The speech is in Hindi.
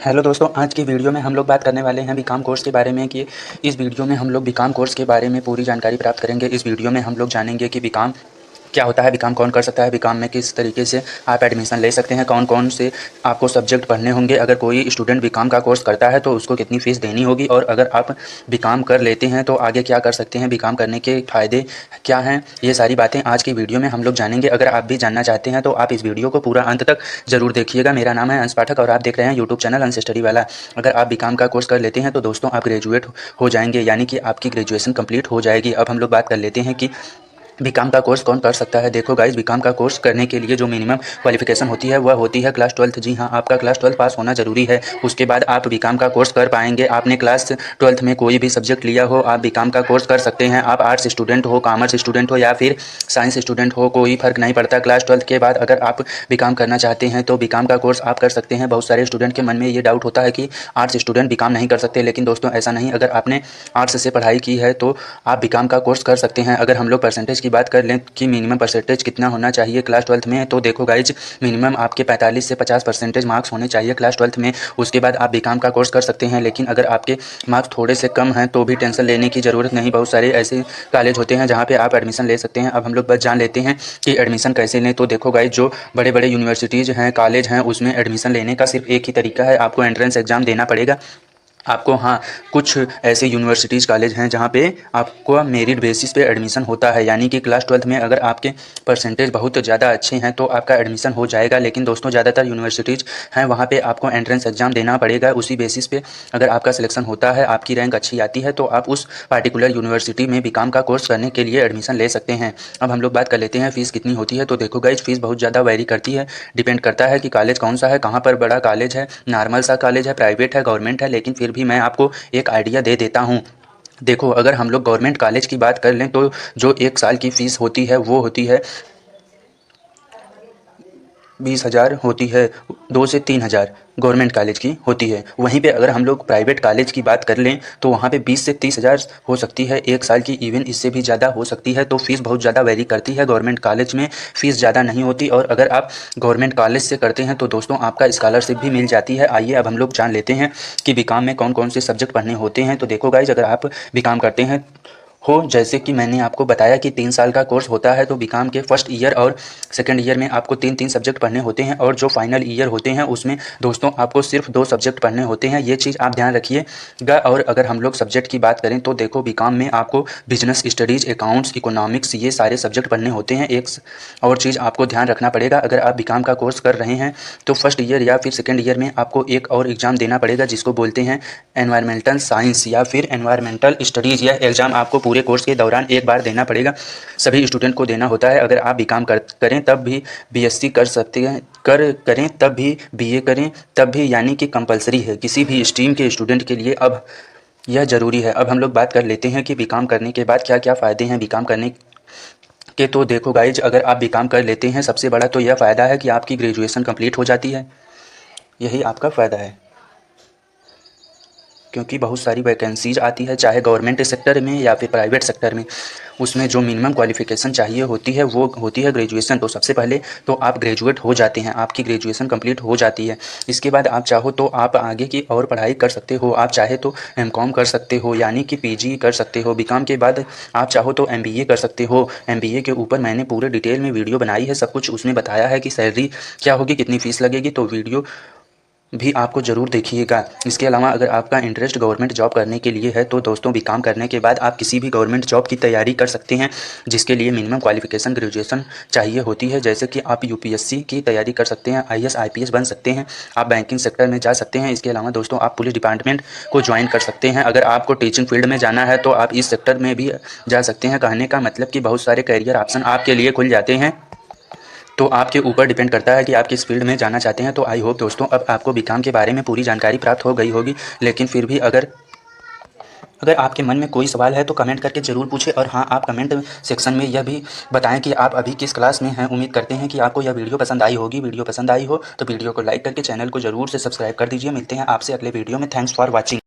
हेलो दोस्तों, आज की वीडियो में हम लोग बात करने वाले हैं बीकॉम कोर्स के बारे में कि इस वीडियो में हम लोग बीकॉम कोर्स के बारे में पूरी जानकारी प्राप्त करेंगे। इस वीडियो में हम लोग जानेंगे कि बीकॉम क्या होता है, बीकॉम कौन कर सकता है, बीकॉम में किस तरीके से आप एडमिशन ले सकते हैं, कौन कौन से आपको सब्जेक्ट पढ़ने होंगे, अगर कोई स्टूडेंट बीकॉम का कोर्स करता है तो उसको कितनी फ़ीस देनी होगी, और अगर आप बीकॉम कर लेते हैं तो आगे क्या कर सकते हैं, बीकॉम करने के फ़ायदे क्या हैं। ये सारी बातें आज की वीडियो में हम लोग जानेंगे। अगर आप भी जानना चाहते हैं तो आप इस वीडियो को पूरा अंत तक ज़रूर देखिएगा। मेरा नाम है अंश पाठक और आप देख रहे हैं यूट्यूब चैनल अंश स्टडी वाला। अगर आप बीकॉम का कोर्स कर लेते हैं तो दोस्तों आप ग्रेजुएट हो जाएंगे, यानी कि आपकी ग्रेजुएशन कंप्लीट हो जाएगी। अब हम लोग बात कर लेते हैं कि बीकॉम का कोर्स कौन कर सकता है। देखो गाइज, बीकॉम का कोर्स करने के लिए जो मिनिमम क्वालिफिकेशन होती है वह होती है क्लास 12। जी हाँ, आपका क्लास 12 पास होना जरूरी है। उसके बाद आप बीकॉम का कोर्स कर पाएंगे। आपने क्लास 12 में कोई भी सब्जेक्ट लिया हो, आप बीकॉम का कोर्स कर सकते हैं। आप आर्ट्स स्टूडेंट हो, कॉमर्स स्टूडेंट हो या फिर साइंस स्टूडेंट हो, कोई फ़र्क नहीं पड़ता। क्लास 12 के बाद अगर आप बीकॉम करना चाहते हैं तो बीकॉम का कोर्स आप कर सकते हैं। बहुत सारे स्टूडेंट के मन में ये डाउट होता है कि आर्ट्स स्टूडेंट बीकॉम नहीं कर सकते, लेकिन दोस्तों ऐसा नहीं। अगर आपने आर्ट्स से पढ़ाई की है तो आप बीकॉम का कोर्स कर सकते हैं। अगर हम लोग परसेंटेज की बात कर लें कि मिनिमम परसेंटेज कितना होना चाहिए क्लास 12 में, तो देखो गाइज, मिनिमम आपके 45 से 50% मार्क्स होने चाहिए क्लास 12 में। उसके बाद आप बीकॉम का कोर्स कर सकते हैं। लेकिन अगर आपके मार्क्स थोड़े से कम हैं तो भी टेंशन लेने की ज़रूरत नहीं। बहुत सारे ऐसे कॉलेज होते हैं जहाँ पे आप एडमिशन ले सकते हैं। अब हम लोग बस जान लेते हैं कि एडमिशन कैसे लें। तो देखो गाइज, जो बड़े बड़े यूनिवर्सिटीज़ हैं, कॉलेज हैं, उसमें एडमिशन लेने का सिर्फ एक ही तरीका है, आपको एंट्रेंस एग्ज़ाम देना पड़ेगा आपको। हाँ, कुछ ऐसे यूनिवर्सिटीज़ कॉलेज हैं जहाँ पे आपको मेरिट बेसिस पे एडमिशन होता है, यानी कि क्लास 12 में अगर आपके परसेंटेज बहुत ज़्यादा अच्छे हैं तो आपका एडमिशन हो जाएगा। लेकिन दोस्तों ज़्यादातर यूनिवर्सिटीज़ हैं वहाँ पे आपको एंट्रेंस एग्ज़ाम देना पड़ेगा। उसी बेसिस पे अगर आपका सिलेक्शन होता है, आपकी रैंक अच्छी आती है, तो आप उस पार्टिकुलर यूनिवर्सिटी में बीकॉम का कोर्स करने के लिए एडमिशन ले सकते हैं। अब हम लोग बात कर लेते हैं फ़ीस कितनी होती है। तो देखो गाइज, फ़ीस बहुत ज़्यादा वेरी करती है, डिपेंड करता है कि कॉलेज कौन सा है, कहाँ पर बड़ा कॉलेज है, नॉर्मल सा कॉलेज है, प्राइवेट है, गवर्नमेंट है। लेकिन फिर भी मैं आपको एक आइडिया दे देता हूँ। देखो, अगर हम लोग गवर्नमेंट कॉलेज की बात कर लें तो जो 1 साल की फ़ीस होती है वो होती है 20,000 होती है, 2 से 3,000 गवर्नमेंट कॉलेज की होती है। वहीं पे अगर हम लोग प्राइवेट कॉलेज की बात कर लें तो वहाँ पे 20 से 30,000 हो सकती है 1 साल की, इवन इससे भी ज़्यादा हो सकती है। तो फ़ीस बहुत ज़्यादा वेरी करती है। गवर्नमेंट कॉलेज में फ़ीस ज़्यादा नहीं होती, और अगर आप गवर्नमेंट कॉलेज से करते हैं तो दोस्तों आपका स्कॉलरशिप भी मिल जाती है। आइए अब हम लोग जान लेते हैं कि बीकॉम में कौन कौन से सब्जेक्ट पढ़ने होते हैं। तो देखो गाइज, अगर आप बीकॉम करते हैं हो, जैसे कि मैंने आपको बताया कि 3 साल का कोर्स होता है, तो बीकॉम के फर्स्ट ईयर और सेकंड ईयर में आपको 3-3 सब्जेक्ट पढ़ने होते हैं, और जो फाइनल ईयर होते हैं उसमें दोस्तों आपको सिर्फ 2 सब्जेक्ट पढ़ने होते हैं। ये चीज़ आप ध्यान रखिएगा। और अगर हम लोग सब्जेक्ट की बात करें तो देखो, बीकॉम में आपको बिजनेस स्टडीज़, अकाउंट्स, इकोनॉमिक्स, ये सारे सब्जेक्ट पढ़ने होते हैं। एक और चीज़ आपको ध्यान रखना पड़ेगा, अगर आप बीकॉम का कोर्स कर रहे हैं तो फर्स्ट ईयर या फिर सेकेंड ईयर में आपको एक और एग्ज़ाम देना पड़ेगा जिसको बोलते हैं एनवायरमेंटल साइंस या फिर एनवायरमेंटल स्टडीज़। यह एग्ज़ाम आपको पूरे कोर्स के दौरान एक बार देना पड़ेगा, सभी स्टूडेंट को देना होता है। अगर आप बीकॉम करें तब भी, बीएससी कर सकते हैं, करें तब भी, बीए करें तब भी, यानी कि कंपलसरी है किसी भी स्ट्रीम के स्टूडेंट के लिए। अब यह ज़रूरी है। अब हम लोग बात कर लेते हैं कि बीकॉम करने के बाद क्या क्या फ़ायदे हैं बीकॉम करने के। तो देखो गाइज, अगर आप बीकॉम कर लेते हैं, सबसे बड़ा तो यह फ़ायदा है कि आपकी ग्रेजुएशन कंप्लीट हो जाती है। यही आपका फ़ायदा है, क्योंकि बहुत सारी वैकेंसीज आती है, चाहे गवर्नमेंट सेक्टर में या फिर प्राइवेट सेक्टर में। उसमें जो मिनिमम क्वालिफ़िकेशन चाहिए होती है वो होती है ग्रेजुएशन। तो सबसे पहले तो आप ग्रेजुएट हो जाते हैं, आपकी ग्रेजुएशन कंप्लीट हो जाती है। इसके बाद आप चाहो तो आप आगे की और पढ़ाई कर सकते हो। आप चाहे तो एमकॉम कर सकते हो, यानी कि पीजी कर सकते हो। बीकॉम के बाद आप चाहो तो एमबीए कर सकते हो। एमबीए के ऊपर मैंने पूरे डिटेल में वीडियो बनाई है, सब कुछ उसमें बताया है कि सैलरी क्या होगी, कितनी फ़ीस लगेगी। तो वीडियो भी आपको ज़रूर देखिएगा। इसके अलावा अगर आपका इंटरेस्ट गवर्नमेंट जॉब करने के लिए है तो दोस्तों बीकॉम करने के बाद आप किसी भी गवर्नमेंट जॉब की तैयारी कर सकते हैं, जिसके लिए मिनिमम क्वालिफ़िकेशन ग्रेजुएशन चाहिए होती है। जैसे कि आप यूपीएससी की तैयारी कर सकते हैं, आईएएस आईपीएस बन सकते हैं, आप बैंकिंग सेक्टर में जा सकते हैं। इसके अलावा दोस्तों आप पुलिस डिपार्टमेंट को ज्वाइन कर सकते हैं। अगर आपको टीचिंग फील्ड में जाना है तो आप इस सेक्टर में भी जा सकते हैं। कहने का मतलब कि बहुत सारे करियर ऑप्शन आपके लिए खुल जाते हैं। तो आपके ऊपर डिपेंड करता है कि आप किस फील्ड में जाना चाहते हैं। तो आई होप दोस्तों अब आपको बीकॉम के बारे में पूरी जानकारी प्राप्त हो गई होगी। लेकिन फिर भी अगर अगर आपके मन में कोई सवाल है तो कमेंट करके ज़रूर पूछें। और हाँ, आप कमेंट सेक्शन में यह भी बताएं कि आप अभी किस क्लास में हैं। उम्मीद करते हैं कि आपको यह वीडियो पसंद आई होगी। वीडियो पसंद आई हो तो वीडियो को लाइक करके चैनल को ज़रूर से सब्सक्राइब कर दीजिए। मिलते हैं आपसे अगले वीडियो में। Thanks for watching.